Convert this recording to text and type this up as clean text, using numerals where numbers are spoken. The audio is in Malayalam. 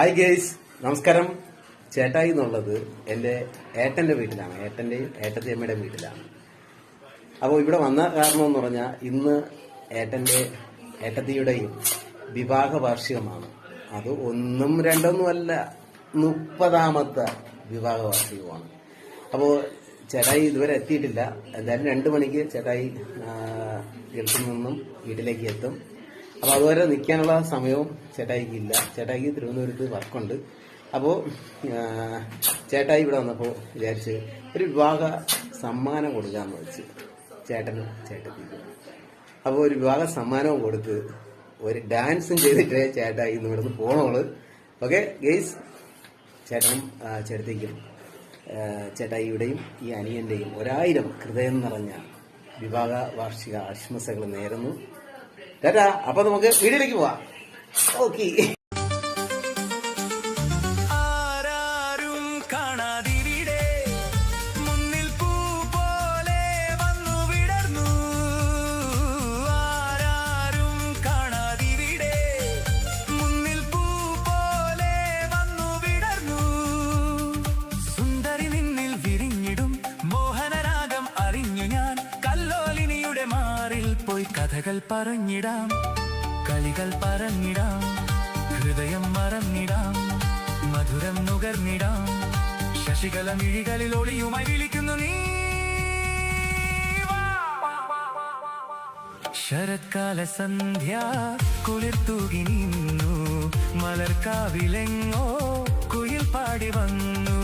ഹായ് ഗേയ്സ്, നമസ്കാരം. ചേട്ടായി എന്നുള്ളത് എൻ്റെ ഏട്ടൻ്റെ വീട്ടിലാണ്, ഏട്ടൻ്റെയും ഏട്ടത്തിയമ്മയുടെ വീട്ടിലാണ്. അപ്പോൾ ഇവിടെ വന്ന കാരണം എന്ന് പറഞ്ഞാൽ ഇന്ന് ഏട്ടത്തിയുടെയും വിവാഹ വാർഷികമാണ്. അത് ഒന്നും രണ്ടൊന്നും അല്ല, 30ാമത്തെ വിവാഹ വാർഷികമാണ്. അപ്പോൾ ചേട്ടായി ഇതുവരെ എത്തിയിട്ടില്ല. എന്തായാലും 2 മണിക്ക് ചേട്ടായി ഗൾഫിൽ നിന്നും വീട്ടിലേക്ക് എത്തും. അപ്പോൾ അതുവരെ നിൽക്കാനുള്ള സമയവും ചേട്ടായിക്ക് ഇല്ല. ചേട്ടായിക്ക് തിരുവനന്തപുരത്ത് വർക്കുണ്ട്. അപ്പോൾ ചേട്ടായി ഇവിടെ വന്നപ്പോൾ വിചാരിച്ച് ഒരു വിവാഹ സമ്മാനം കൊടുക്കാമെന്ന് വെച്ച് ചേട്ടനും ചേട്ടത്തിക്കും. അപ്പോൾ ഒരു വിവാഹ സമ്മാനവും കൊടുത്ത് ഒരു ഡാൻസും ചെയ്തിട്ട് ചേട്ടായി ഇന്ന് ഇവിടുന്ന് പോണോള്. ഓക്കെ ഗെയ്സ്, ചേട്ടനും ചേട്ടത്തിക്കും ചേട്ടായിയുടെയും ഈ അനിയന്റെയും 1000 ഹൃദയം നിറഞ്ഞ വിവാഹ വാർഷിക ആശംസകൾ നേരുന്നു. ചേട്ടാ, അപ്പൊ നമുക്ക് വീഡിയോയിലേക്ക് പോവാം. ഓക്കെ. കഥകൾ പറഞ്ഞിടാം, കളികൾ പറഞ്ഞിടാം, ഹൃദയം മറന്നിടാം, മധുരം നുകർന്നിടാം. ശശികല മിഴികളിൽ ഒളിയുമായി വിളിക്കുന്നു നീ. ശരത്കാല സന്ധ്യ കുളിർത്തൂകി നിന്നു, മലർക്കാവിലെങ്ങോ കുയിൽ പാടി വന്നു.